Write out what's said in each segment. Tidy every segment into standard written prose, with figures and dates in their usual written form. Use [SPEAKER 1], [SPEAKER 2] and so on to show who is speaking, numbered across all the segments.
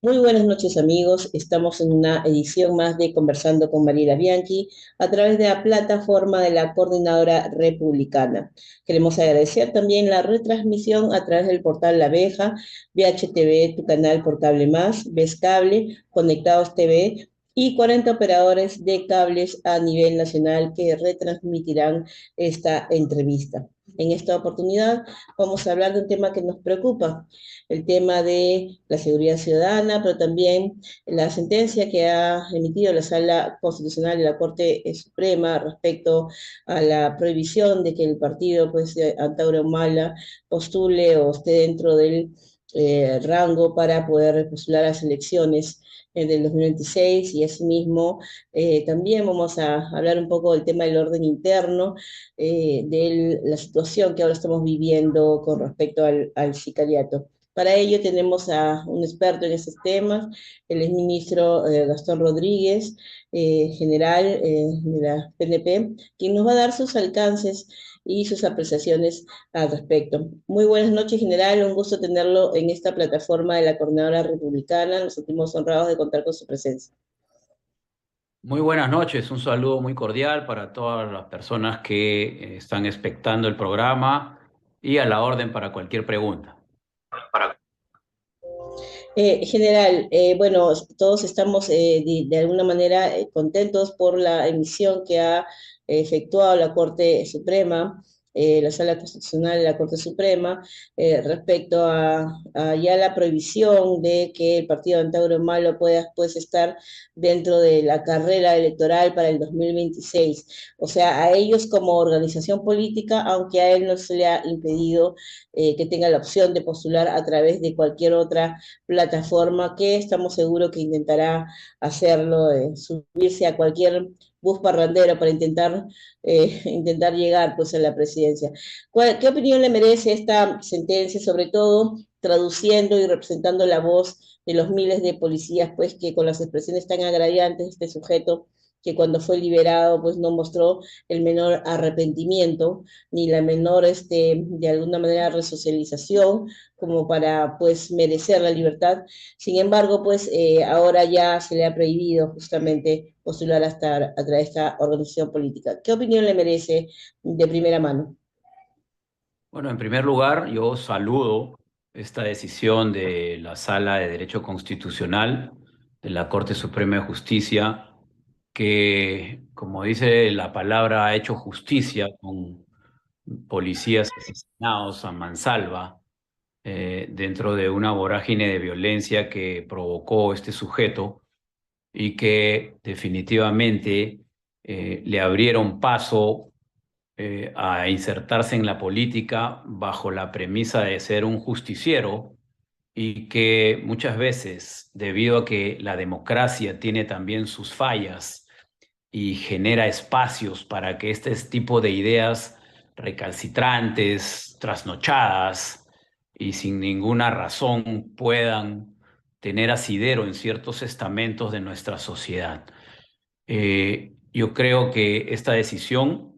[SPEAKER 1] Muy buenas noches amigos, estamos en una edición más de Conversando con Mariela Bianchi a través de la plataforma de la Coordinadora Republicana. Queremos agradecer también la retransmisión a través del portal La Abeja, VHTV, tu canal por Cable Más, Ves Cable, Conectados TV y 40 operadores de cables a nivel nacional que retransmitirán esta entrevista. En esta oportunidad vamos a hablar de un tema que nos preocupa, el tema de la seguridad ciudadana, pero también la sentencia que ha emitido la Sala Constitucional de la Corte Suprema respecto a la prohibición de que el partido pues, Antauro Humala postule o esté dentro del rango para poder postular a las elecciones del 2026 y asimismo también vamos a hablar un poco del tema del orden interno, de la situación que ahora estamos viviendo con respecto al sicariato. Para ello tenemos a un experto en estos temas, el exministro Gastón Rodríguez, general de la PNP, quien nos va a dar sus alcances y sus apreciaciones al respecto. Muy buenas noches, general. Un gusto tenerlo en esta plataforma de la Coordinadora Republicana. Nos sentimos honrados de contar con su presencia.
[SPEAKER 2] Muy buenas noches, un saludo muy cordial para todas las personas que están expectando el programa y a la orden para cualquier pregunta.
[SPEAKER 1] General, bueno, todos estamos de alguna manera contentos por la emisión que ha efectuado la Corte Suprema, la Sala Constitucional de la Corte Suprema, respecto a ya la prohibición de que el partido Antauro Malo pueda pues, estar dentro de la carrera electoral para el 2026. O sea, a ellos como organización política, aunque a él no se le ha impedido que tenga la opción de postular a través de cualquier otra plataforma que estamos seguros que intentará hacerlo, subirse a cualquier bus parrandero para intentar llegar pues, a la presidencia. ¿Qué opinión le merece esta sentencia, sobre todo traduciendo y representando la voz de los miles de policías, pues que con las expresiones tan agraviantes este sujeto que cuando fue liberado pues no mostró el menor arrepentimiento ni la menor de alguna manera resocialización como para pues merecer la libertad? Sin embargo, pues ahora ya se le ha prohibido justamente postular hasta a través de esta organización política. ¿Qué opinión le merece de primera mano?
[SPEAKER 2] Bueno, en primer lugar, yo saludo esta decisión de la Sala de Derecho Constitucional de la Corte Suprema de Justicia, que, como dice la palabra, ha hecho justicia con policías asesinados a mansalva dentro de una vorágine de violencia que provocó este sujeto y que definitivamente le abrieron paso a insertarse en la política bajo la premisa de ser un justiciero y que muchas veces, debido a que la democracia tiene también sus fallas y genera espacios para que este tipo de ideas recalcitrantes, trasnochadas y sin ninguna razón puedan tener asidero en ciertos estamentos de nuestra sociedad. Yo creo que esta decisión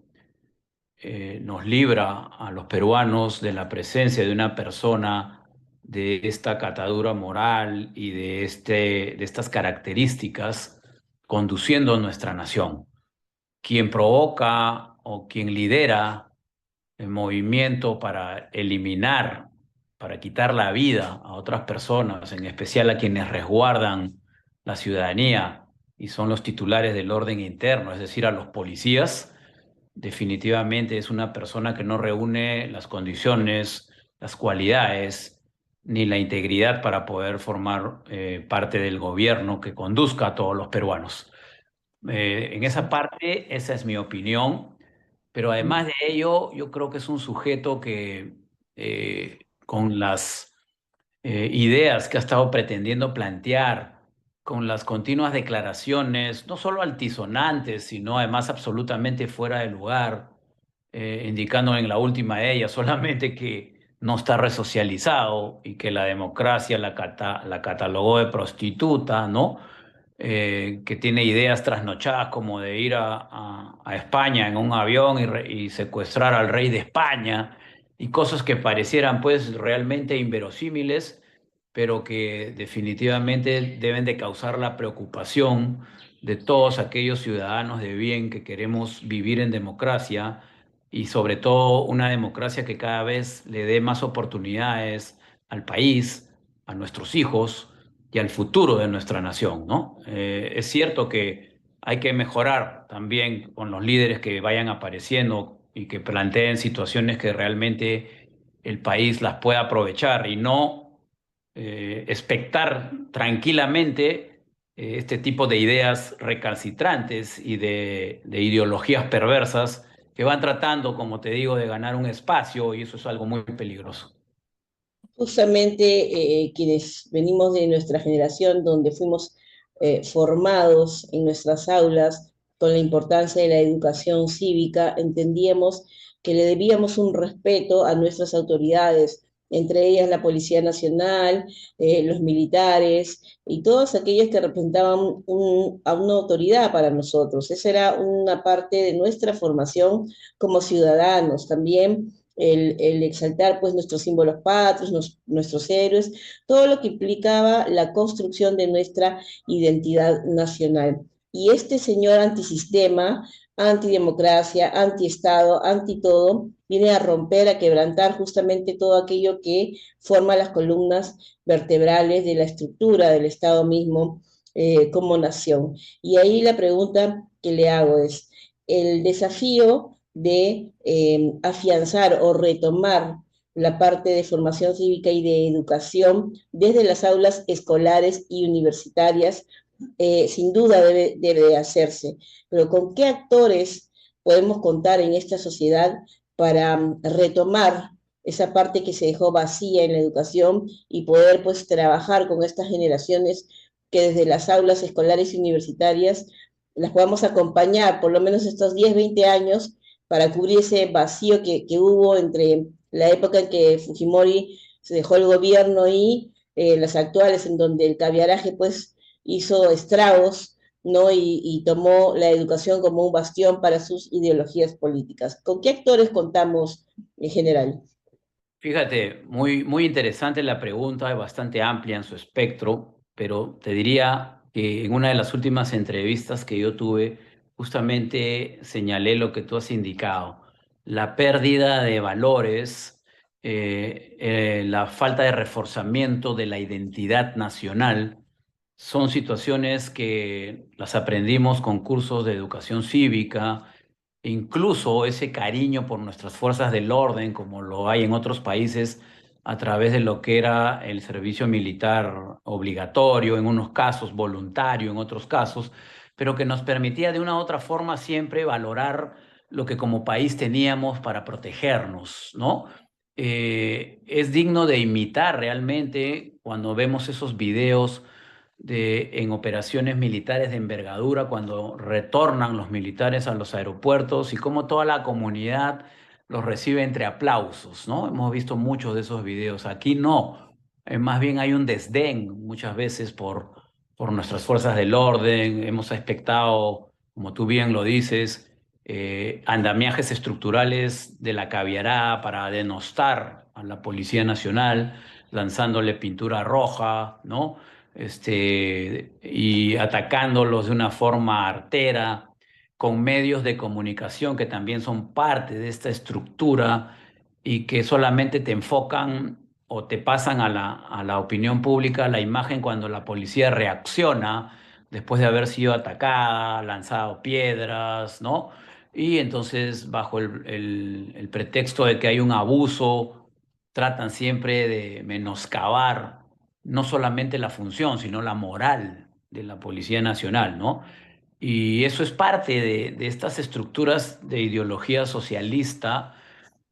[SPEAKER 2] nos libra a los peruanos de la presencia de una persona de esta catadura moral y de estas características conduciendo nuestra nación. Quien provoca o quien lidera el movimiento para eliminar, para quitar la vida a otras personas, en especial a quienes resguardan la ciudadanía y son los titulares del orden interno, es decir, a los policías, definitivamente es una persona que no reúne las condiciones, las cualidades ni la integridad para poder formar parte del gobierno que conduzca a todos los peruanos. En esa parte, esa es mi opinión, pero además de ello, yo creo que es un sujeto que con las ideas que ha estado pretendiendo plantear, con las continuas declaraciones, no solo altisonantes, sino además absolutamente fuera de lugar, indicando en la última de ellas solamente que no está resocializado y que la democracia la catalogó de prostituta, ¿no? Que tiene ideas trasnochadas como de ir a España en un avión y secuestrar al rey de España y cosas que parecieran pues realmente inverosímiles, pero que definitivamente deben de causar la preocupación de todos aquellos ciudadanos de bien que queremos vivir en democracia y sobre todo una democracia que cada vez le dé más oportunidades al país, a nuestros hijos y al futuro de nuestra nación, ¿no? Es cierto que hay que mejorar también con los líderes que vayan apareciendo y que planteen situaciones que realmente el país las pueda aprovechar y no expectar tranquilamente este tipo de ideas recalcitrantes y de ideologías perversas que van tratando, como te digo, de ganar un espacio y eso es algo muy peligroso.
[SPEAKER 1] Justamente quienes venimos de nuestra generación, donde fuimos formados en nuestras aulas con la importancia de la educación cívica, entendíamos que le debíamos un respeto a nuestras autoridades, entre ellas la Policía Nacional, los militares y todos aquellos que representaban a una autoridad para nosotros. Esa era una parte de nuestra formación como ciudadanos. También el exaltar pues nuestros símbolos patrios, nuestros héroes, todo lo que implicaba la construcción de nuestra identidad nacional. Y este señor antisistema, antidemocracia, antiestado, anti todo, viene a romper, a quebrantar justamente todo aquello que forma las columnas vertebrales de la estructura del Estado mismo como nación. Y ahí la pregunta que le hago es, el desafío de afianzar o retomar la parte de formación cívica y de educación desde las aulas escolares y universitarias, sin duda debe hacerse. Pero ¿con qué actores podemos contar en esta sociedad para retomar esa parte que se dejó vacía en la educación y poder pues trabajar con estas generaciones que desde las aulas escolares y universitarias las podamos acompañar por lo menos estos 10 20 años para cubrir ese vacío que hubo entre la época en que Fujimori se dejó el gobierno y las actuales, en donde el caviaraje pues hizo estragos, ¿no? Y tomó la educación como un bastión para sus ideologías políticas. ¿Con qué actores contamos en general?
[SPEAKER 2] Fíjate, muy interesante la pregunta, es bastante amplia en su espectro, pero te diría que en una de las últimas entrevistas que yo tuve, justamente señalé lo que tú has indicado, la pérdida de valores, la falta de reforzamiento de la identidad nacional, son situaciones que las aprendimos con cursos de educación cívica, incluso ese cariño por nuestras fuerzas del orden, como lo hay en otros países, a través de lo que era el servicio militar obligatorio, en unos casos voluntario, en otros casos, pero que nos permitía de una u otra forma siempre valorar lo que como país teníamos para protegernos, ¿no? Es digno de imitar realmente cuando vemos esos videos en operaciones militares de envergadura, cuando retornan los militares a los aeropuertos y cómo toda la comunidad los recibe entre aplausos, ¿no? Hemos visto muchos de esos videos. Aquí no. Más bien hay un desdén muchas veces por nuestras fuerzas del orden. Hemos expectado, como tú bien lo dices, andamiajes estructurales de la caviará para denostar a la Policía Nacional, lanzándole pintura roja, ¿no? Y atacándolos de una forma artera, con medios de comunicación que también son parte de esta estructura y que solamente te enfocan o te pasan a la opinión pública la imagen cuando la policía reacciona después de haber sido atacada, lanzado piedras, ¿no? Y entonces, bajo el pretexto de que hay un abuso, tratan siempre de menoscabar no solamente la función, sino la moral de la Policía Nacional, ¿no? Y eso es parte de estas estructuras de ideología socialista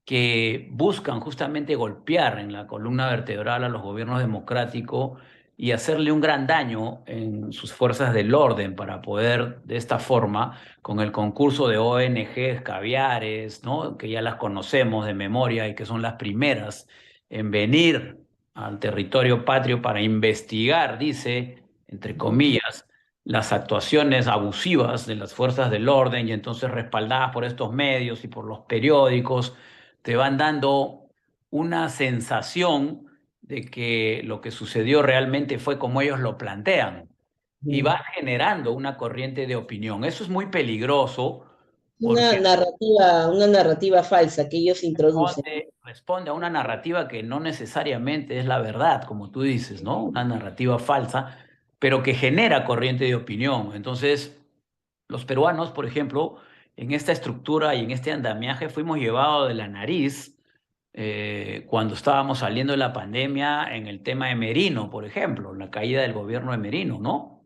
[SPEAKER 2] que buscan justamente golpear en la columna vertebral a los gobiernos democráticos y hacerle un gran daño en sus fuerzas del orden para poder, de esta forma, con el concurso de ONGs caviares, ¿no? Que ya las conocemos de memoria y que son las primeras en venir al territorio patrio para investigar, dice, entre comillas, las actuaciones abusivas de las fuerzas del orden y entonces respaldadas por estos medios y por los periódicos te van dando una sensación de que lo que sucedió realmente fue como ellos lo plantean y
[SPEAKER 1] Ujú.
[SPEAKER 2] va generando una corriente de opinión. Eso es muy peligroso
[SPEAKER 1] Una
[SPEAKER 2] porque
[SPEAKER 1] narrativa, una narrativa falsa que ellos introducen.
[SPEAKER 2] responde a una narrativa que no necesariamente es la verdad, como tú dices, ¿no? Una narrativa falsa, pero que genera corriente de opinión. Entonces, los peruanos, por ejemplo, en esta estructura y en este andamiaje fuimos llevados de la nariz cuando estábamos saliendo de la pandemia en el tema de Merino, por ejemplo, la caída del gobierno de Merino, ¿no?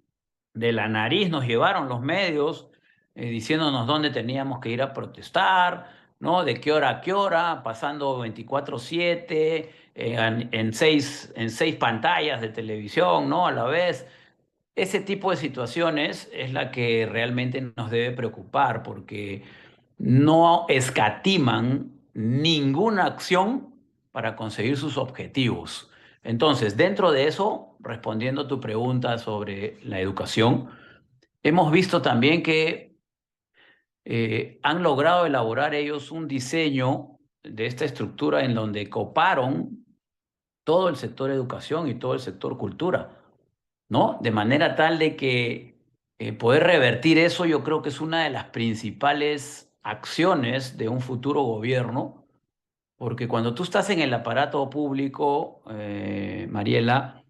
[SPEAKER 2] De la nariz nos llevaron los medios diciéndonos dónde teníamos que ir a protestar, ¿no? De qué hora a qué hora, pasando 24/7, en seis pantallas de televisión, ¿no? A la vez. Ese tipo de situaciones es la que realmente nos debe preocupar porque no escatiman ninguna acción para conseguir sus objetivos. Entonces, dentro de eso, respondiendo a tu pregunta sobre la educación, hemos visto también que han logrado elaborar ellos un diseño de esta estructura en donde coparon todo el sector educación y todo el sector cultura, ¿no? De manera tal de que poder revertir eso yo creo que es una de las principales acciones de un futuro gobierno, porque cuando tú estás en el aparato público, Mariela,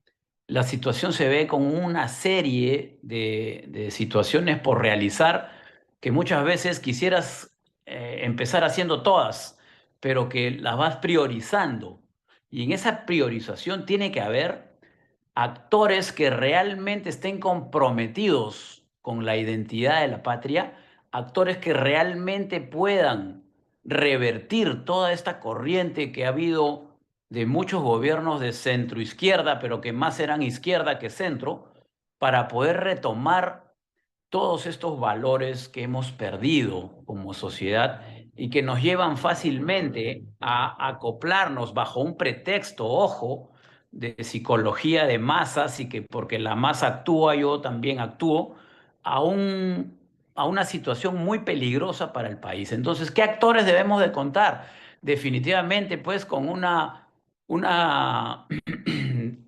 [SPEAKER 2] la situación se ve con una serie de situaciones por realizar que muchas veces quisieras empezar haciendo todas, pero que las vas priorizando. Y en esa priorización tiene que haber actores que realmente estén comprometidos con la identidad de la patria, actores que realmente puedan revertir toda esta corriente que ha habido de muchos gobiernos de centro izquierda, pero que más eran izquierda que centro, para poder retomar todos estos valores que hemos perdido como sociedad y que nos llevan fácilmente a acoplarnos bajo un pretexto, ojo, de psicología de masas y que porque la masa actúa, yo también actúo, a a una situación muy peligrosa para el país. Entonces, ¿qué actores debemos de contar? Definitivamente, pues, con una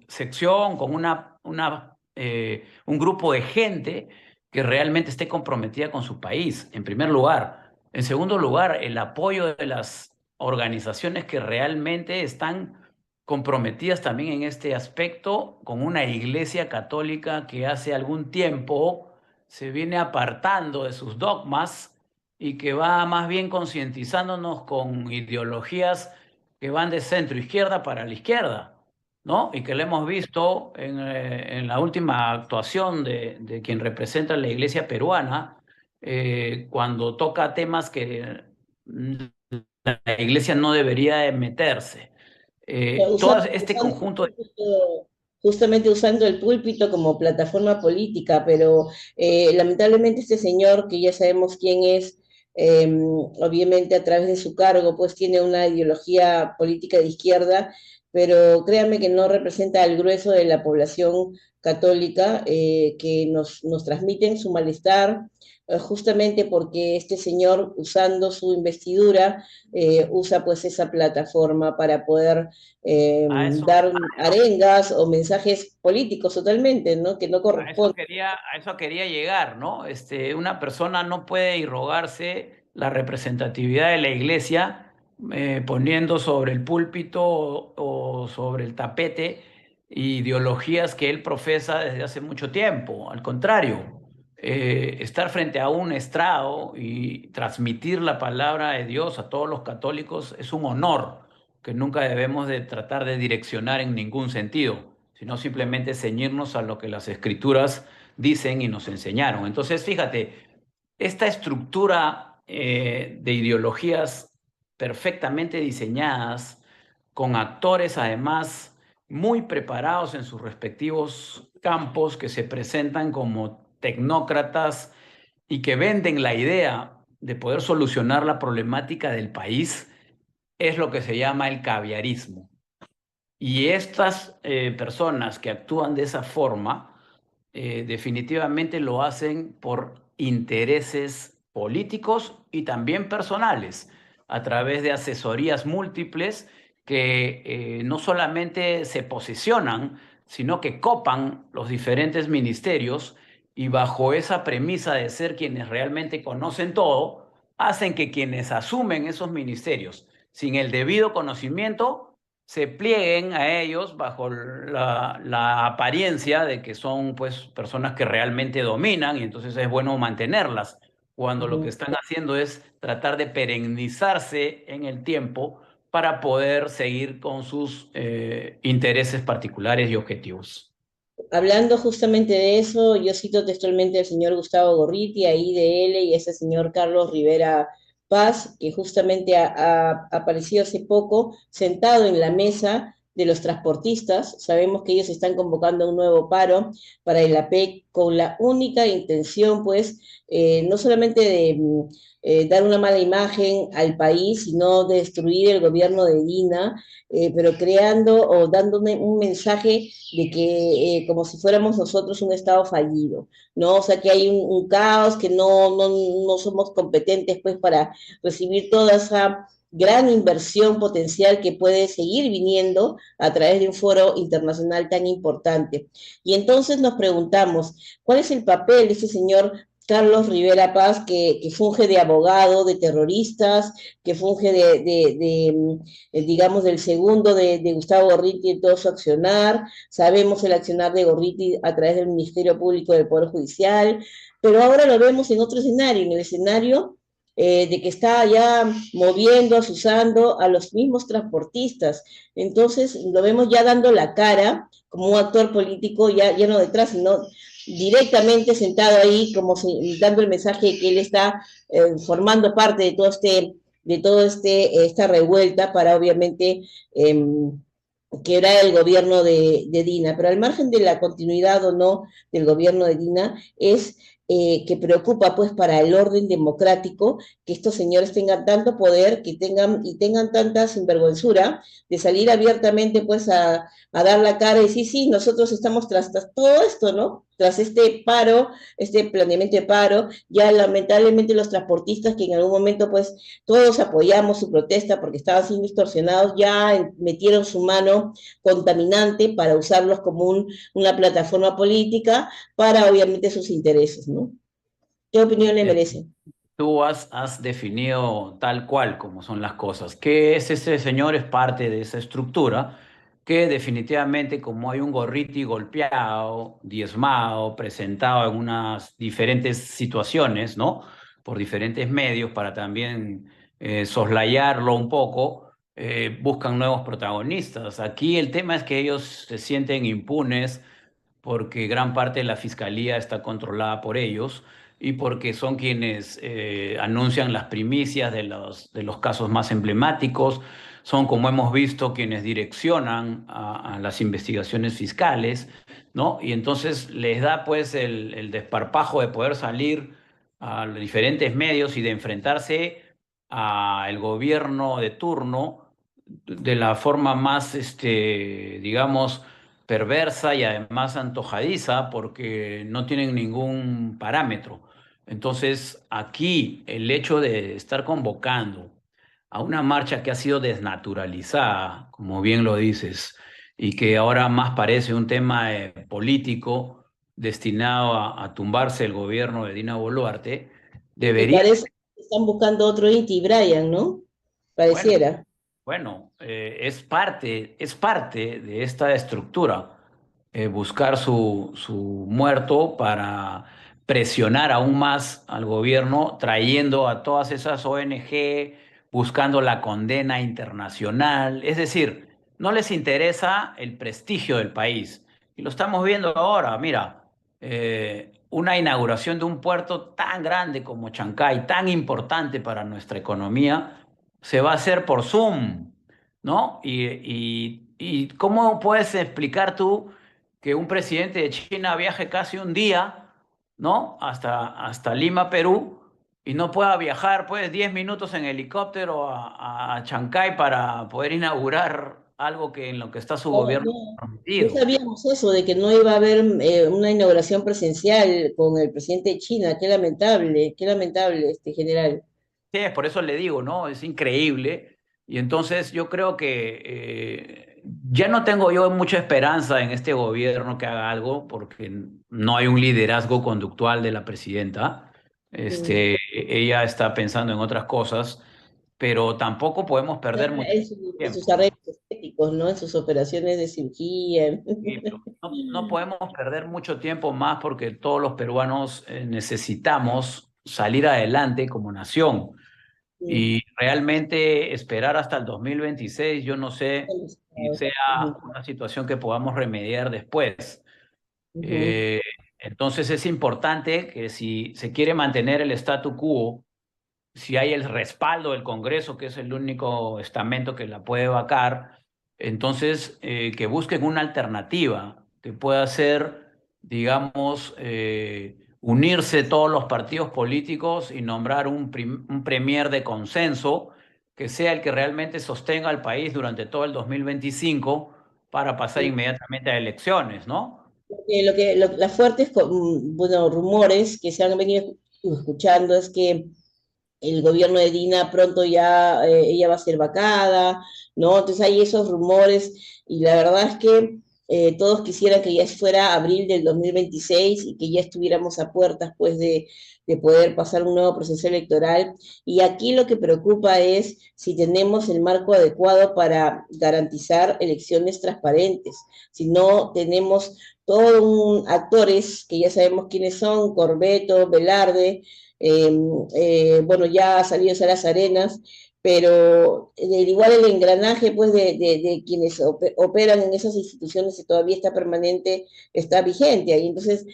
[SPEAKER 2] sección, con un grupo de gente que realmente esté comprometida con su país, en primer lugar. En segundo lugar, el apoyo de las organizaciones que realmente están comprometidas también en este aspecto, con una iglesia católica que hace algún tiempo se viene apartando de sus dogmas y que va más bien concientizándonos con ideologías que van de centro izquierda para la izquierda, ¿no? Y que lo hemos visto en la última actuación de quien representa la iglesia peruana, cuando toca temas que la iglesia no debería de meterse. Todo este
[SPEAKER 1] Usando el
[SPEAKER 2] conjunto
[SPEAKER 1] púlpito, justamente usando el púlpito como plataforma política, pero lamentablemente este señor, que ya sabemos quién es, obviamente a través de su cargo, pues tiene una ideología política de izquierda, pero créanme que no representa al grueso de la población católica que nos transmiten su malestar, justamente porque este señor, usando su investidura, usa pues esa plataforma para poder
[SPEAKER 2] a eso,
[SPEAKER 1] dar arengas o mensajes políticos totalmente, ¿no? Que no corresponden.
[SPEAKER 2] a eso quería llegar, ¿no? Una persona no puede irrogarse la representatividad de la iglesia poniendo sobre el púlpito o sobre el tapete ideologías que él profesa desde hace mucho tiempo. Al contrario, estar frente a un estrado y transmitir la palabra de Dios a todos los católicos es un honor que nunca debemos de tratar de direccionar en ningún sentido, sino simplemente ceñirnos a lo que las escrituras dicen y nos enseñaron. Entonces, fíjate, esta estructura de ideologías perfectamente diseñadas, con actores además muy preparados en sus respectivos campos, que se presentan como tecnócratas y que venden la idea de poder solucionar la problemática del país, es lo que se llama el caviarismo. Y estas personas que actúan de esa forma, definitivamente lo hacen por intereses políticos y también personales, a través de asesorías múltiples que no solamente se posesionan, sino que copan los diferentes ministerios y bajo esa premisa de ser quienes realmente conocen todo, hacen que quienes asumen esos ministerios sin el debido conocimiento se plieguen a ellos bajo la apariencia de que son pues personas que realmente dominan y entonces es bueno mantenerlas, cuando lo que
[SPEAKER 1] Ujú.
[SPEAKER 2] están haciendo es tratar de perennizarse en el tiempo para poder seguir con sus intereses particulares y objetivos.
[SPEAKER 1] Hablando justamente de eso, yo cito textualmente al señor Gustavo Gorriti, ahí de él, y ese señor Carlos Rivera Paz, que justamente ha aparecido hace poco sentado en la mesa de los transportistas. Sabemos que ellos están convocando un nuevo paro para el APEC con la única intención, pues, no solamente de dar una mala imagen al país, sino de destruir el gobierno de Dina, pero creando o dando un mensaje de que como si fuéramos nosotros un Estado fallido, ¿no? O sea, que hay un caos, que no somos competentes pues para recibir toda esa gran inversión potencial que puede seguir viniendo a través de un foro internacional tan importante. Y entonces nos preguntamos, ¿cuál es el papel de este señor Carlos Rivera Paz, que funge de abogado de terroristas, que funge digamos, del segundo de Gustavo Gorriti en todo su accionar? Sabemos el accionar de Gorriti a través del Ministerio Público del Poder Judicial, pero ahora lo vemos en otro escenario, en el escenario de que está ya moviendo, asusando a los mismos transportistas. Entonces lo vemos ya dando la cara como un actor político, ya no detrás, sino directamente sentado ahí, como dando el mensaje de que él está formando parte de esta revuelta para obviamente que era el gobierno de Dina, pero al margen de la continuidad o no del gobierno de Dina, es que preocupa pues para el orden democrático que estos señores tengan tanto poder, que tengan tanta sinvergüenzura de salir abiertamente pues a dar la cara y decir, sí, nosotros estamos tras todo esto, ¿no? Tras este paro, este planeamiento de paro, ya lamentablemente los transportistas que en algún momento pues todos apoyamos su protesta porque estaban siendo distorsionados, ya metieron su mano contaminante para usarlos como una plataforma política para obviamente sus intereses, ¿no? ¿Qué opinión le merece?
[SPEAKER 2] Tú has definido tal cual como son las cosas, que es ese señor, es parte de esa estructura, que definitivamente como hay un Gorriti golpeado, diezmado, presentado en unas diferentes situaciones, ¿no? Por diferentes medios para también soslayarlo un poco, buscan nuevos protagonistas. Aquí el tema es que ellos se sienten impunes porque gran parte de la fiscalía está controlada por ellos y porque son quienes anuncian las primicias de los casos más emblemáticos, son, como hemos visto, quienes direccionan a las investigaciones fiscales, ¿no? Y entonces les da pues el desparpajo de poder salir a los diferentes medios y de enfrentarse al gobierno de turno de la forma más, digamos, perversa y además antojadiza porque no tienen ningún parámetro. Entonces, aquí el hecho de estar convocando a una marcha que ha sido desnaturalizada, como bien lo dices, y que ahora más parece un tema político destinado a tumbarse el gobierno de Dina Boluarte,
[SPEAKER 1] Y
[SPEAKER 2] debería,
[SPEAKER 1] parece que están buscando otro Inti Brian, ¿no?
[SPEAKER 2] bueno,
[SPEAKER 1] Pareciera.
[SPEAKER 2] bueno, es parte de esta estructura, buscar su muerto para presionar aún más al gobierno, trayendo a todas esas ONG, buscando la condena internacional. Es decir, no les interesa el prestigio del país. Y lo estamos viendo ahora, mira, una inauguración de un puerto tan grande como Chancay, tan importante para nuestra economía se va a hacer por Zoom, ¿no? Y ¿cómo puedes explicar tú que un presidente de China viaje casi un día, ¿no? Hasta Lima, Perú, y no pueda viajar, pues, 10 minutos en helicóptero a Chancay para poder inaugurar algo que en lo que está su
[SPEAKER 1] No,
[SPEAKER 2] gobierno
[SPEAKER 1] no
[SPEAKER 2] comprometido?
[SPEAKER 1] sabíamos eso, de que no iba a haber una inauguración presencial con el presidente de China. Qué lamentable, este general.
[SPEAKER 2] Sí, por eso le digo, ¿no? Es increíble Y entonces yo creo que ya no tengo yo mucha esperanza en este gobierno que haga algo porque no hay un liderazgo conductual de la presidenta.
[SPEAKER 1] Mm.
[SPEAKER 2] Ella está pensando en otras cosas, pero tampoco podemos perder mucho
[SPEAKER 1] En sus
[SPEAKER 2] tiempo, ¿no?
[SPEAKER 1] arreglos estéticos, ¿no? En sus operaciones de cirugía.
[SPEAKER 2] Sí, pero no podemos perder mucho tiempo más porque todos los peruanos necesitamos salir adelante como nación.
[SPEAKER 1] Mm.
[SPEAKER 2] Y realmente esperar hasta el 2026, yo no sé si sea
[SPEAKER 1] Ujú,
[SPEAKER 2] una situación que podamos remediar después.
[SPEAKER 1] ujú,
[SPEAKER 2] Eh, entonces es importante que si se quiere mantener el statu quo, si hay el respaldo del Congreso, que es el único estamento que la puede vacar, entonces que busquen una alternativa que pueda ser, digamos, unirse todos los partidos políticos y nombrar un premier de consenso que sea el que realmente sostenga al país durante todo el 2025 para pasar
[SPEAKER 1] sí.
[SPEAKER 2] inmediatamente a elecciones, ¿no?
[SPEAKER 1] Las fuertes, bueno, rumores que se han venido escuchando es que el gobierno de Dina pronto ya ella va a ser vacada, ¿no? Entonces hay esos rumores y la verdad es que todos quisieran que ya fuera abril del 2026 y que ya estuviéramos a puertas pues de poder pasar un nuevo proceso electoral. Y aquí lo que preocupa es si tenemos el marco adecuado para garantizar elecciones transparentes, si no tenemos todos actores que ya sabemos quiénes son, Corbeto, Velarde, eh, bueno, ya ha salido Salas Arenas, pero igual el engranaje pues de quienes operan en esas instituciones y todavía está permanente, está vigente ahí. Entonces,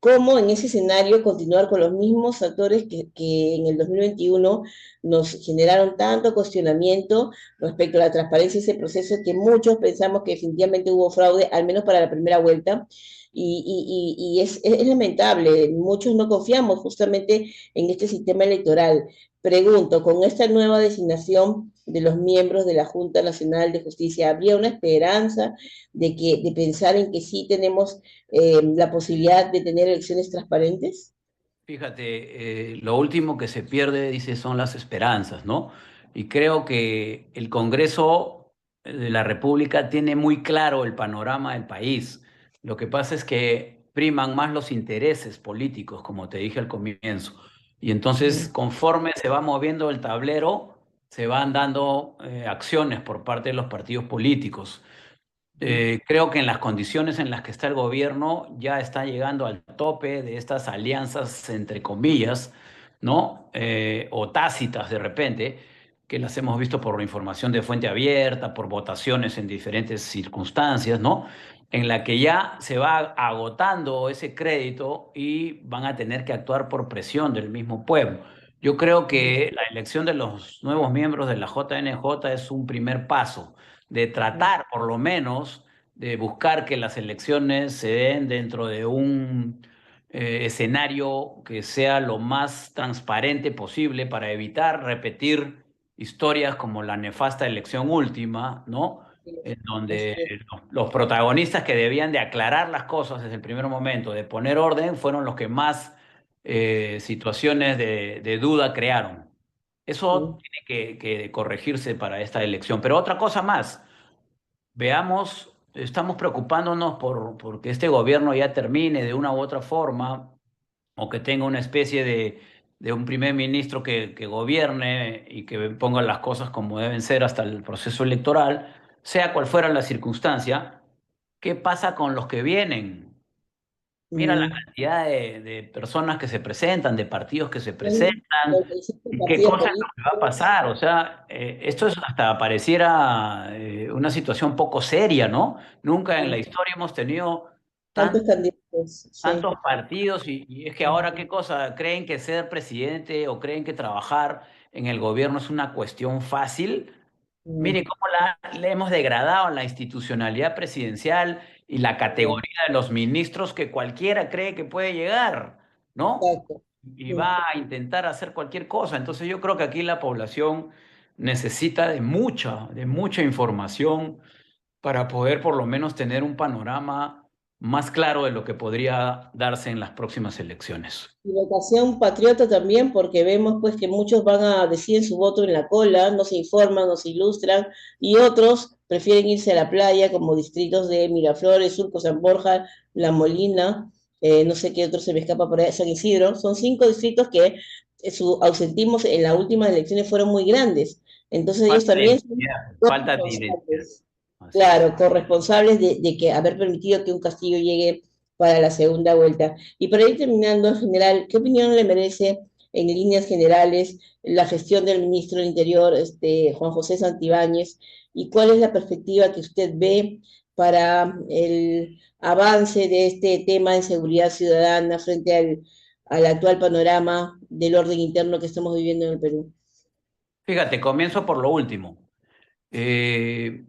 [SPEAKER 1] ¿cómo en ese escenario continuar con los mismos actores que en el 2021 nos generaron tanto cuestionamiento respecto a la transparencia de ese proceso que muchos pensamos que definitivamente hubo fraude, al menos para la primera vuelta? Y es lamentable, muchos no confiamos justamente en este sistema electoral. Pregunto, con esta nueva designación de los miembros de la Junta Nacional de Justicia, ¿habría una esperanza de pensar en que sí tenemos la posibilidad de tener elecciones transparentes?
[SPEAKER 2] Fíjate, lo último que se pierde, dice, son las esperanzas, ¿no? Y creo que el Congreso de la República tiene muy claro el panorama del país. Lo que pasa es que priman más los intereses políticos, como te dije al comienzo. Y entonces,
[SPEAKER 1] Ujú,
[SPEAKER 2] conforme se va moviendo el tablero, se van dando acciones por parte de los partidos políticos.
[SPEAKER 1] ujú,
[SPEAKER 2] Creo que en las condiciones en las que está el gobierno ya está llegando al tope de estas alianzas, entre comillas, ¿no? O tácitas de repente, que las hemos visto por información de fuente abierta, por votaciones en diferentes circunstancias, ¿no? En la que ya se va agotando ese crédito y van a tener que actuar por presión del mismo pueblo. Yo creo
[SPEAKER 1] ujú,
[SPEAKER 2] que la elección de los nuevos miembros de la JNJ es un primer paso de tratar por lo menos de buscar que las elecciones se den dentro de un escenario que sea lo más transparente posible para evitar repetir historias como la nefasta elección última, ¿no? En donde
[SPEAKER 1] así es.
[SPEAKER 2] los protagonistas que debían de aclarar las cosas desde el primer momento, de poner orden, fueron los que más situaciones de duda crearon. Eso
[SPEAKER 1] Ujú,
[SPEAKER 2] tiene que corregirse para esta elección. Pero otra cosa más, veamos, estamos preocupándonos porque este gobierno ya termine de una u otra forma o que tenga una especie de un primer ministro que gobierne y que ponga las cosas como deben ser hasta el proceso electoral, sea cual fuera la circunstancia. ¿Qué pasa con los que vienen? Mira la
[SPEAKER 1] ujú.
[SPEAKER 2] cantidad de personas que se presentan, de partidos que se
[SPEAKER 1] Son
[SPEAKER 2] presentan,
[SPEAKER 1] 95
[SPEAKER 2] y qué
[SPEAKER 1] partidos
[SPEAKER 2] cosa es lo que va a
[SPEAKER 1] políticos,
[SPEAKER 2] pasar. O sea, esto es hasta pareciera una situación poco seria, ¿no? Nunca en la
[SPEAKER 1] sí,
[SPEAKER 2] historia hemos tenido
[SPEAKER 1] tantos candidatos, sí.
[SPEAKER 2] tantos partidos y es que ahora qué cosa, creen que ser presidente o creen que trabajar en el gobierno es una cuestión fácil.
[SPEAKER 1] Mm,
[SPEAKER 2] Mire cómo le hemos degradado la institucionalidad presidencial y la
[SPEAKER 1] mm,
[SPEAKER 2] categoría de los ministros que cualquiera cree que puede llegar, ¿no?
[SPEAKER 1] exacto.
[SPEAKER 2] Y
[SPEAKER 1] Mm,
[SPEAKER 2] va a intentar hacer cualquier cosa. Entonces yo creo que aquí la población necesita de mucha información para poder por lo menos tener un panorama más claro de lo que podría darse en las próximas elecciones.
[SPEAKER 1] Y vocación patriota también, porque vemos pues que muchos van a decir su voto en la cola, no se informan, no se ilustran, y otros prefieren irse a la playa, como distritos de Miraflores, Surco, San Borja, La Molina, no sé qué otro se me escapa por ahí, San Isidro. Son 5 distritos que su ausentismo en las últimas elecciones fueron muy grandes. Entonces ellos
[SPEAKER 2] Falta de
[SPEAKER 1] también son
[SPEAKER 2] identidad, falta de identidad.
[SPEAKER 1] corresponsables,
[SPEAKER 2] Así es.
[SPEAKER 1] claro, corresponsables de que haber permitido que un Castillo llegue para la segunda vuelta. Y para ir terminando, en general, ¿qué opinión le merece en líneas generales la gestión del ministro del Interior, Juan José Santibáñez? ¿Y cuál es la perspectiva que usted ve para el avance de este tema de seguridad ciudadana frente al actual panorama del orden interno que estamos viviendo en el Perú?
[SPEAKER 2] Fíjate, comienzo por lo último. Eh,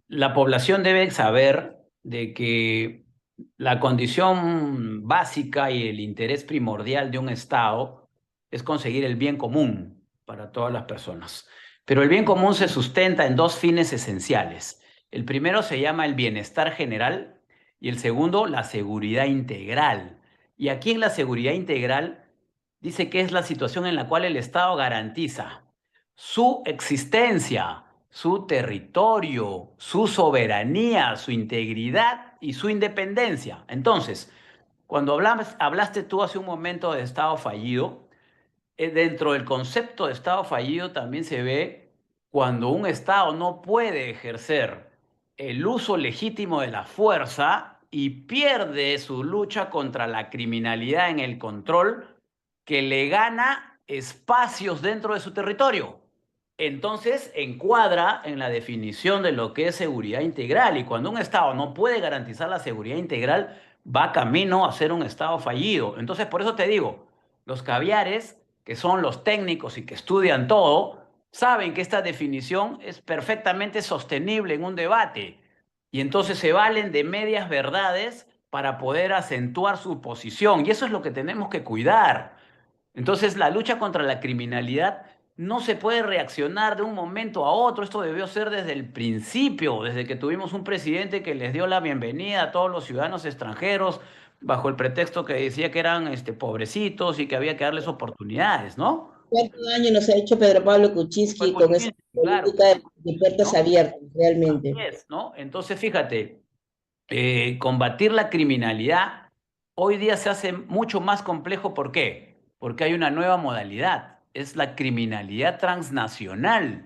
[SPEAKER 2] la población debe saber de que la condición básica y el interés primordial de un Estado es conseguir el bien común para todas las personas. Pero el bien común se sustenta en dos fines esenciales. El primero se llama el bienestar general y el segundo la seguridad integral. Y aquí en la seguridad integral dice que es la situación en la cual el Estado garantiza su existencia, su territorio, su soberanía, su integridad y su independencia. Entonces, cuando hablaste tú hace un momento de Estado fallido, dentro del concepto de Estado fallido también se ve cuando un Estado no puede ejercer el uso legítimo de la fuerza y pierde su lucha contra la criminalidad en el control que le gana espacios dentro de su territorio. Entonces encuadra en la definición de lo que es seguridad integral y cuando un Estado no puede garantizar la seguridad integral, va camino a ser un Estado fallido. Entonces por eso te digo, los caviares, que son los técnicos y que estudian todo, saben que esta definición es perfectamente sostenible en un debate y entonces se valen de medias verdades para poder acentuar su posición y eso es lo que tenemos que cuidar. Entonces, la lucha contra la criminalidad no se puede reaccionar de un momento a otro. Esto debió ser desde el principio, desde que tuvimos un presidente que les dio la bienvenida a todos los ciudadanos extranjeros bajo el pretexto que decía que eran pobrecitos y que había que darles oportunidades, ¿no?
[SPEAKER 1] ¿Cuánto daño nos ha hecho Pedro Pablo
[SPEAKER 2] Fue
[SPEAKER 1] Kuczynski con esa
[SPEAKER 2] Kuczynski, claro,
[SPEAKER 1] política de puertas
[SPEAKER 2] ¿no?
[SPEAKER 1] abiertas,
[SPEAKER 2] Así
[SPEAKER 1] realmente?
[SPEAKER 2] es, ¿no? Entonces, fíjate, combatir la criminalidad hoy día se hace mucho más complejo. ¿Por qué? Porque hay una nueva modalidad, es la criminalidad transnacional,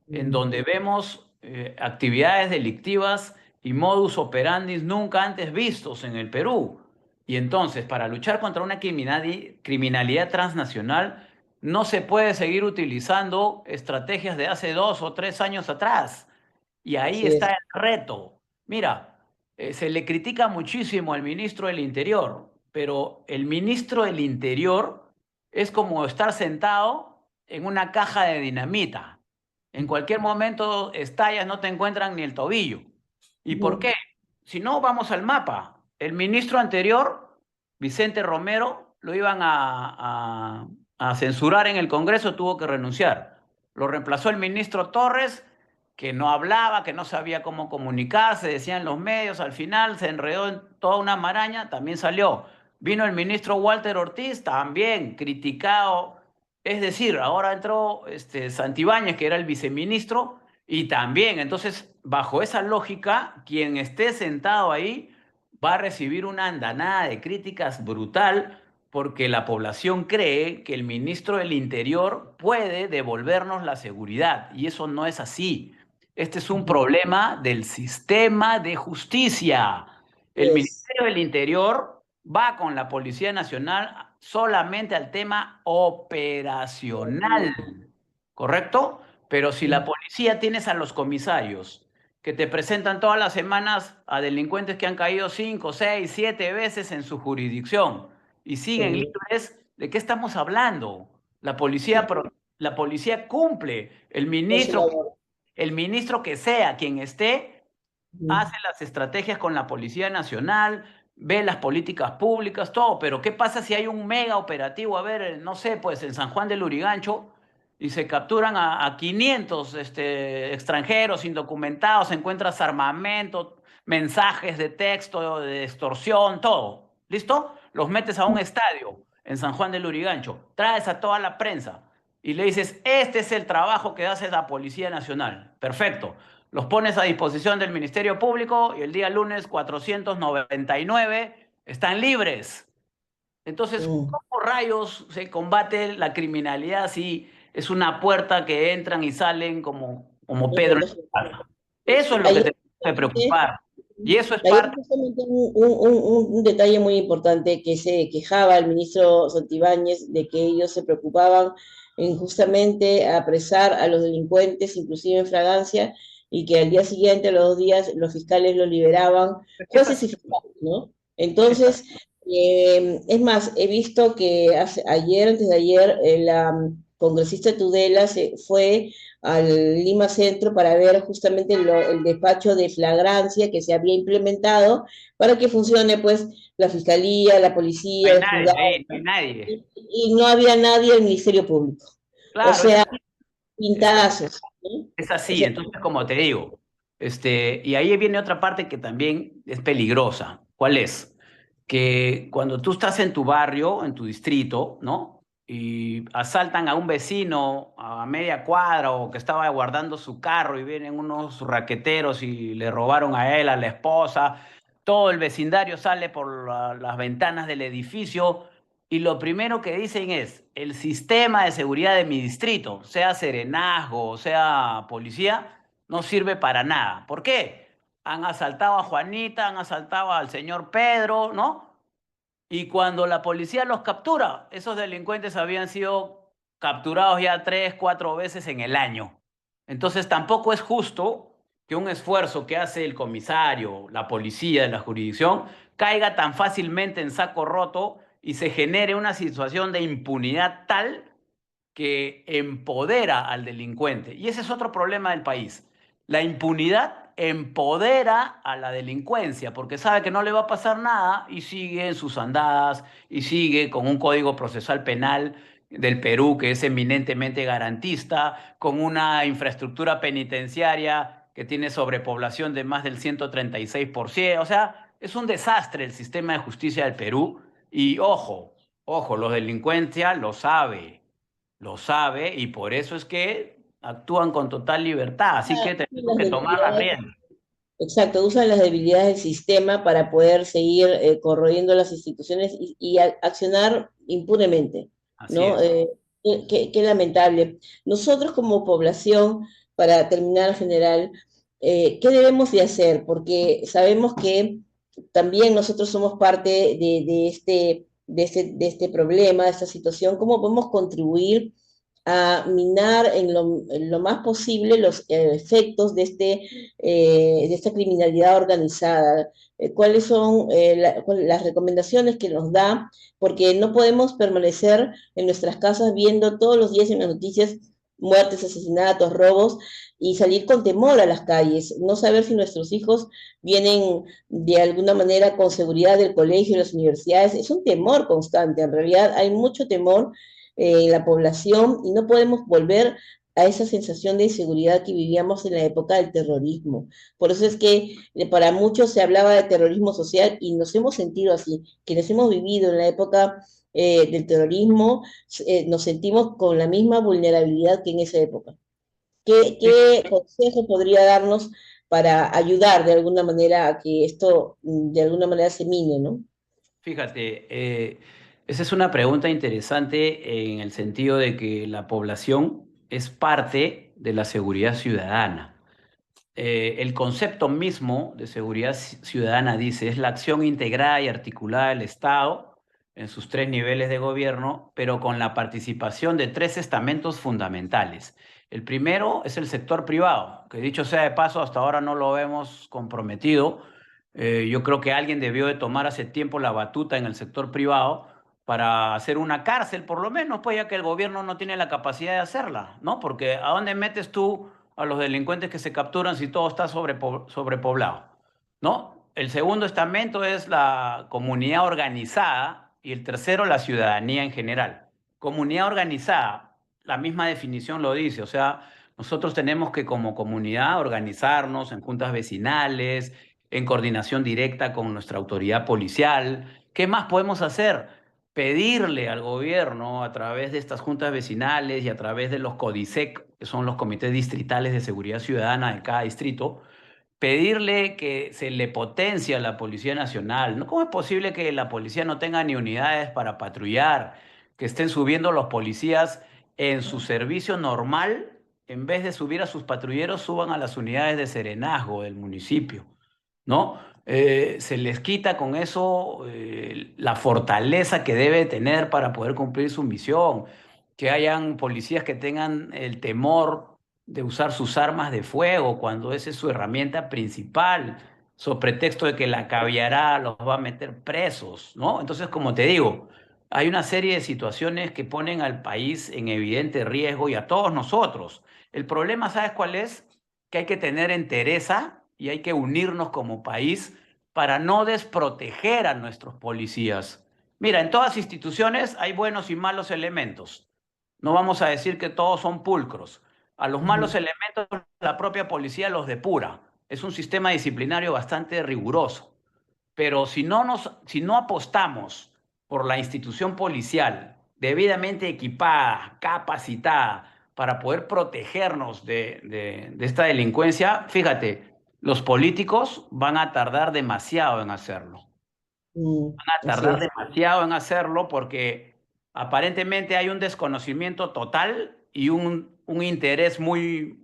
[SPEAKER 2] en
[SPEAKER 1] Mm.
[SPEAKER 2] donde vemos actividades delictivas y modus operandi nunca antes vistos en el Perú. Y entonces, para luchar contra una criminalidad transnacional, no se puede seguir utilizando estrategias de hace 2 o 3 años atrás. Y ahí
[SPEAKER 1] Así
[SPEAKER 2] está
[SPEAKER 1] es.
[SPEAKER 2] el reto. Mira, se le critica muchísimo al ministro del Interior, pero el ministro del Interior es como estar sentado en una caja de dinamita. En cualquier momento estallas, no te encuentran ni el tobillo. ¿Y por
[SPEAKER 1] Ujú.
[SPEAKER 2] qué? Si no, vamos al mapa. El ministro anterior, Vicente Romero, lo iban a censurar en el Congreso, tuvo que renunciar. Lo reemplazó el ministro Torres, que no hablaba, que no sabía cómo comunicarse, decían los medios, al final se enredó en toda una maraña, también salió. Vino el ministro Walter Ortiz, también criticado. Es decir, ahora entró Santibáñez, que era el viceministro, y también, entonces, bajo esa lógica, quien esté sentado ahí va a recibir una andanada de críticas brutal porque la población cree que el ministro del Interior puede devolvernos la seguridad y eso no es así. Este es un
[SPEAKER 1] Ujú.
[SPEAKER 2] problema del sistema de justicia. El
[SPEAKER 1] Es.
[SPEAKER 2] Ministerio del Interior va con la Policía Nacional solamente al tema operacional, ¿correcto? Pero si la policía tienes a los comisarios que te presentan todas las semanas a delincuentes que han caído 5, 6, 7 veces en su jurisdicción y siguen
[SPEAKER 1] Sí,
[SPEAKER 2] libres, ¿de qué estamos hablando? La policía,
[SPEAKER 1] sí,
[SPEAKER 2] la policía cumple.
[SPEAKER 1] por su labor.
[SPEAKER 2] El ministro que sea quien esté,
[SPEAKER 1] Ujú.
[SPEAKER 2] hace las estrategias con la Policía Nacional, ve las políticas públicas, todo, pero ¿qué pasa si hay un mega operativo? A ver, no sé, pues en San Juan del Lurigancho y se capturan a 500 extranjeros indocumentados, encuentras armamento, mensajes de texto, de extorsión, todo. ¿Listo? Los metes a un estadio en San Juan del Lurigancho, traes a toda la prensa y le dices, este es el trabajo que hace la Policía Nacional. Perfecto. Los pones a disposición del Ministerio Público y el día lunes 499 están libres. Entonces,
[SPEAKER 1] Mm.
[SPEAKER 2] ¿cómo rayos se combate la criminalidad si es una puerta que entran y salen como Pedro en
[SPEAKER 1] Entonces,
[SPEAKER 2] la casa? Eso es lo que
[SPEAKER 1] ayer,
[SPEAKER 2] tenemos que preocupar. Y eso es
[SPEAKER 1] ayer
[SPEAKER 2] parte.
[SPEAKER 1] justamente un detalle muy importante que se quejaba el ministro Santibáñez de que ellos se preocupaban en justamente apresar a los delincuentes, inclusive en fragancia, y que al día siguiente, a los 2 días, los fiscales los liberaban,
[SPEAKER 2] Es
[SPEAKER 1] jueces y
[SPEAKER 2] así.
[SPEAKER 1] fiscales, ¿no?
[SPEAKER 2] Es así.
[SPEAKER 1] Entonces, es más, he visto que ayer, antes de ayer, la congresista Tudela se fue al Lima Centro para ver justamente el despacho de flagrancia que se había implementado para que funcione pues la fiscalía, la
[SPEAKER 2] No
[SPEAKER 1] policía,
[SPEAKER 2] hay
[SPEAKER 1] el
[SPEAKER 2] nadie
[SPEAKER 1] juzgado,
[SPEAKER 2] ahí, no hay nadie.
[SPEAKER 1] y no había nadie del Ministerio Público. O
[SPEAKER 2] Claro, es
[SPEAKER 1] sea,
[SPEAKER 2] así. Es,
[SPEAKER 1] pintazos, ¿no?
[SPEAKER 2] es
[SPEAKER 1] O
[SPEAKER 2] así.
[SPEAKER 1] sea,
[SPEAKER 2] Entonces, como te digo, y ahí viene otra parte que también es peligrosa. ¿Cuál es? Que cuando tú estás en tu barrio, en tu distrito, ¿no? Y asaltan a un vecino a media cuadra o que estaba guardando su carro y vienen unos raqueteros y le robaron a él, a la esposa, todo el vecindario sale por las ventanas del edificio y lo primero que dicen es, el sistema de seguridad de mi distrito, sea serenazgo, sea policía, no sirve para nada. ¿Por qué? Han asaltado a Juanita, han asaltado al señor Pedro, ¿no? Y cuando la policía los captura, esos delincuentes habían sido capturados ya 3, 4 veces en el año. Entonces tampoco es justo que un esfuerzo que hace el comisario, la policía de la jurisdicción, caiga tan fácilmente en saco roto y se genere una situación de impunidad tal que empodera al delincuente. Y ese es otro problema del país. La impunidad empodera a la delincuencia porque sabe que no le va a pasar nada y sigue en sus andadas y sigue con un código procesal penal del Perú que es eminentemente garantista, con una infraestructura penitenciaria que tiene sobrepoblación de más del 136%. O sea, es un desastre el sistema de justicia del Perú y ojo, los delincuencia lo sabe y por eso es que actúan con total libertad. Así que tenemos
[SPEAKER 1] las
[SPEAKER 2] que tomar las
[SPEAKER 1] debilidades.
[SPEAKER 2] riendas.
[SPEAKER 1] Exacto, usan las debilidades del sistema para poder seguir corroyendo las instituciones y accionar impunemente,
[SPEAKER 2] Así
[SPEAKER 1] ¿no?
[SPEAKER 2] es.
[SPEAKER 1] Qué lamentable. Nosotros como población, para terminar general, ¿qué debemos de hacer? Porque sabemos que también nosotros somos parte de este problema, de esta situación. ¿Cómo podemos contribuir a minar en lo más posible los efectos de esta criminalidad organizada? ¿Cuáles son las recomendaciones que nos da? Porque no podemos permanecer en nuestras casas viendo todos los días en las noticias muertes, asesinatos, robos, y salir con temor a las calles, no saber si nuestros hijos vienen de alguna manera con seguridad del colegio, las universidades. Es un temor constante, en realidad hay mucho temor en la población y no podemos volver a esa sensación de inseguridad que vivíamos en la época del terrorismo. Por eso es que para muchos se hablaba de terrorismo social y nos hemos sentido así, quienes hemos vivido en la época del terrorismo, nos sentimos con la misma vulnerabilidad que en esa época. ¿Qué consejo podría darnos para ayudar de alguna manera a que esto de alguna manera se mine, ¿no?
[SPEAKER 2] Fíjate, esa es una pregunta interesante en el sentido de que la población es parte de la seguridad ciudadana. El concepto mismo de seguridad ciudadana dice es la acción integrada y articulada del Estado en sus 3 niveles de gobierno, pero con la participación de 3 estamentos fundamentales. El primero es el sector privado, que dicho sea de paso, hasta ahora no lo vemos comprometido. Yo creo que alguien debió de tomar hace tiempo la batuta en el sector privado para hacer una cárcel, por lo menos, pues ya que el gobierno no tiene la capacidad de hacerla, ¿no? Porque ¿a dónde metes tú a los delincuentes que se capturan si todo está sobrepoblado? ¿No? El segundo estamento es la comunidad organizada y el tercero la ciudadanía en general. Comunidad organizada, la misma definición lo dice, o sea, nosotros tenemos que como comunidad organizarnos en juntas vecinales, en coordinación directa con nuestra autoridad policial. ¿Qué más podemos hacer? Pedirle al gobierno a través de estas juntas vecinales y a través de los CODISEC, que son los comités distritales de seguridad ciudadana de cada distrito, pedirle que se le potencie a la Policía Nacional. ¿No? ¿Cómo es posible que la policía no tenga ni unidades para patrullar, que estén subiendo los policías en su servicio normal, en vez de subir a sus patrulleros, suban a las unidades de serenazgo del municipio? ¿No? Se les quita con eso la fortaleza que debe tener para poder cumplir su misión, que hayan policías que tengan el temor de usar sus armas de fuego cuando esa es su herramienta principal, sobre pretexto de que la caviará los va a meter presos, ¿no? Entonces, como te digo, hay una serie de situaciones que ponen al país en evidente riesgo y a todos nosotros. El problema, ¿sabes cuál es? Que hay que tener entereza y hay que unirnos como país para no desproteger a nuestros policías. Mira, en todas instituciones hay buenos y malos elementos. No vamos a decir que todos son pulcros. A los malos elementos la propia policía los depura. Es un sistema disciplinario bastante riguroso. Pero si no apostamos por la institución policial debidamente equipada, capacitada para poder protegernos de esta delincuencia, fíjate, los políticos van a tardar demasiado en hacerlo. Van a
[SPEAKER 1] Así
[SPEAKER 2] tardar
[SPEAKER 1] es.
[SPEAKER 2] demasiado en hacerlo porque aparentemente hay un desconocimiento total y un interés muy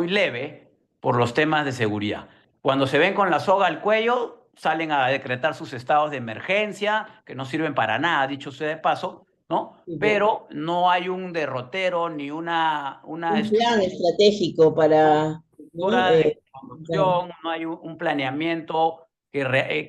[SPEAKER 2] leve por los temas de seguridad. Cuando se ven con la soga al cuello, salen a decretar sus estados de emergencia, que no sirven para nada, dicho sea de paso, ¿no?
[SPEAKER 1] Sí, pues.
[SPEAKER 2] Pero no hay un derrotero ni una
[SPEAKER 1] Un plan estratégico para, ¿no?
[SPEAKER 2] estructura de
[SPEAKER 1] Claro.
[SPEAKER 2] conducción, no hay un planeamiento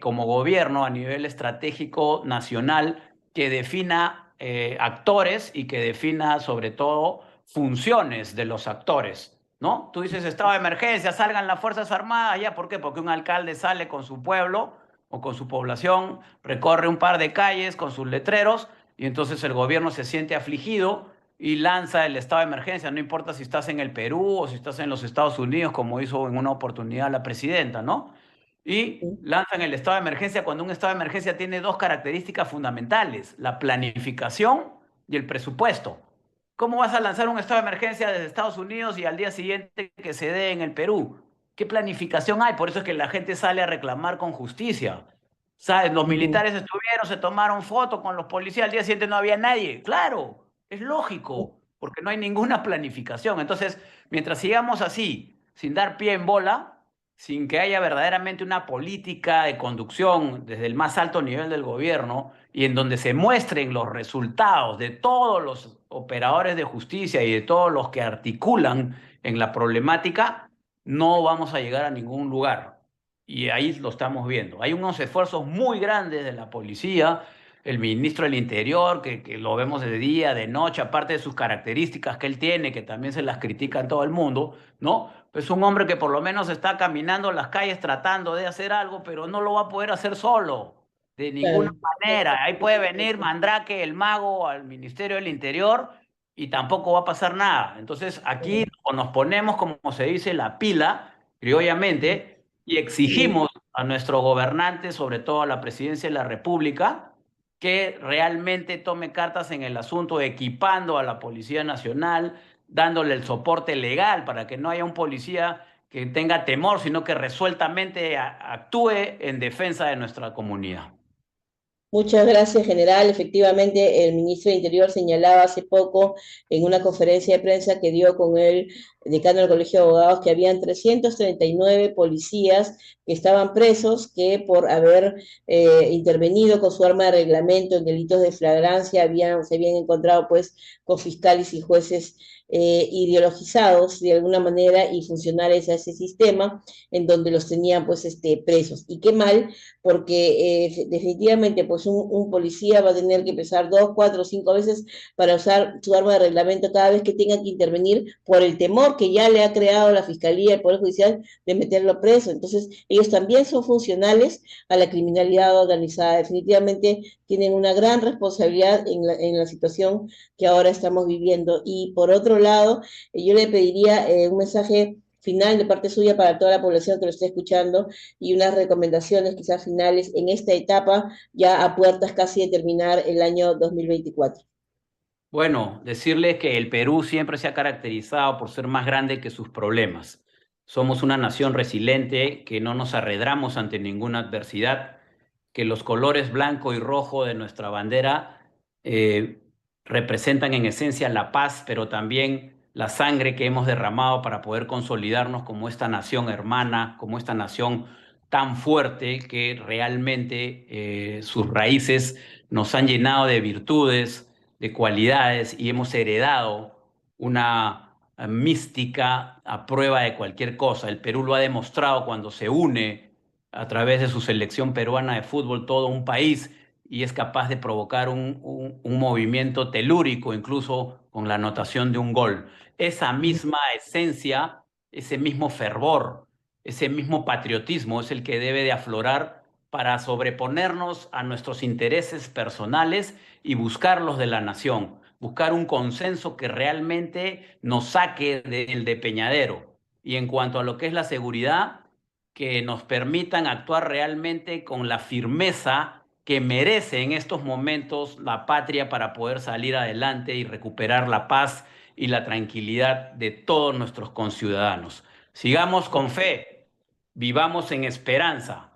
[SPEAKER 2] como gobierno a nivel estratégico nacional que defina actores y que defina sobre todo funciones de los actores, ¿no? Tú dices estado de emergencia, salgan las Fuerzas Armadas, ¿ya? ¿Por qué? Porque un alcalde sale con su pueblo o con su población, recorre un par de calles con sus letreros y entonces el gobierno se siente afligido y lanza el estado de emergencia, no importa si estás en el Perú o si estás en los Estados Unidos, como hizo en una oportunidad la presidenta, ¿no? Y
[SPEAKER 1] Sí.
[SPEAKER 2] lanzan el estado de emergencia cuando un estado de emergencia tiene dos características fundamentales, la planificación y el presupuesto. ¿Cómo vas a lanzar un estado de emergencia desde Estados Unidos y al día siguiente que se dé en el Perú? ¿Qué planificación hay? Por eso es que la gente sale a reclamar con justicia. ¿Sabes? Los
[SPEAKER 1] Ujú.
[SPEAKER 2] militares estuvieron, se tomaron fotos con los policías, al día siguiente no había nadie. Claro, es lógico, porque no hay ninguna planificación. Entonces, mientras sigamos así, sin dar pie en bola, sin que haya verdaderamente una política de conducción desde el más alto nivel del gobierno y en donde se muestren los resultados de todos los operadores de justicia y de todos los que articulan en la problemática, no vamos a llegar a ningún lugar. Y ahí lo estamos viendo. Hay unos esfuerzos muy grandes de la policía, el ministro del Interior, que lo vemos de día, de noche, aparte de sus características que él tiene, que también se las critica en todo el mundo, ¿no? Es un hombre que por lo menos está caminando las calles tratando de hacer algo, pero no lo va a poder hacer solo, de ninguna
[SPEAKER 1] Claro.
[SPEAKER 2] manera. Ahí puede venir Mandrake, el mago, al Ministerio del Interior y tampoco va a pasar nada. Entonces aquí o nos ponemos, como se dice, la pila, criollamente, y
[SPEAKER 1] Sí.
[SPEAKER 2] exigimos a nuestro gobernante, sobre todo a la presidencia de la República, que realmente tome cartas en el asunto, equipando a la Policía Nacional, dándole el soporte legal para que no haya un policía que tenga temor, sino que resueltamente actúe en defensa de nuestra comunidad.
[SPEAKER 1] Muchas gracias, general. Efectivamente, el ministro de Interior señalaba hace poco en una conferencia de prensa que dio con el decano del Colegio de Abogados que habían 339 policías que estaban presos, que por haber intervenido con su arma de reglamento en delitos de flagrancia se habían encontrado pues con fiscales y jueces ideologizados de alguna manera y funcionales a ese sistema en donde los tenían pues presos. Y qué mal, porque definitivamente pues un policía va a tener que pesar 2, 4, 5 veces para usar su arma de reglamento cada vez que tenga que intervenir por el temor que ya le ha creado la Fiscalía y el Poder Judicial de meterlo preso. Entonces, ellos también son funcionales a la criminalidad organizada. Definitivamente tienen una gran responsabilidad en la situación que ahora estamos viviendo. Y por otro lado, yo le pediría un mensaje final de parte suya para toda la población que lo esté escuchando y unas recomendaciones quizás finales en esta etapa, ya a puertas casi de terminar el año 2024.
[SPEAKER 2] Bueno, decirles que el Perú siempre se ha caracterizado por ser más grande que sus problemas. Somos una nación resiliente, que no nos arredramos ante ninguna adversidad, que los colores blanco y rojo de nuestra bandera eh, representan en esencia la paz, pero también la sangre que hemos derramado para poder consolidarnos como esta nación hermana, como esta nación tan fuerte que realmente sus raíces nos han llenado de virtudes, de cualidades, y hemos heredado una mística a prueba de cualquier cosa. El Perú lo ha demostrado cuando se une a través de su selección peruana de fútbol todo un país y es capaz de provocar un movimiento telúrico, incluso con la anotación de un gol. Esa misma esencia, ese mismo fervor, ese mismo patriotismo es el que debe de aflorar para sobreponernos a nuestros intereses personales y buscar los de la nación, buscar un consenso que realmente nos saque del depeñadero. Y en cuanto a lo que es la seguridad, que nos permitan actuar realmente con la firmeza que merece en estos momentos la patria para poder salir adelante y recuperar la paz y la tranquilidad de todos nuestros conciudadanos. Sigamos con fe, vivamos en esperanza,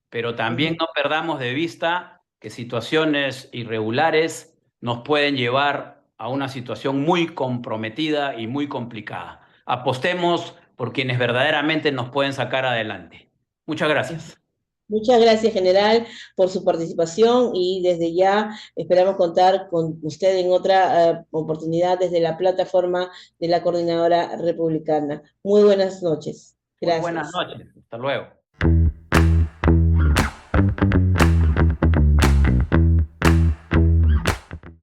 [SPEAKER 2] pero también no perdamos de vista que situaciones irregulares nos pueden llevar a una situación muy comprometida y muy complicada. Apostemos por quienes verdaderamente nos pueden sacar adelante. Muchas gracias.
[SPEAKER 1] Muchas gracias, general, por su participación y desde ya esperamos contar con usted en otra oportunidad desde la plataforma de la Coordinadora Republicana. Muy buenas noches.
[SPEAKER 2] Muy buenas
[SPEAKER 1] Gracias.
[SPEAKER 2] noches. Hasta luego.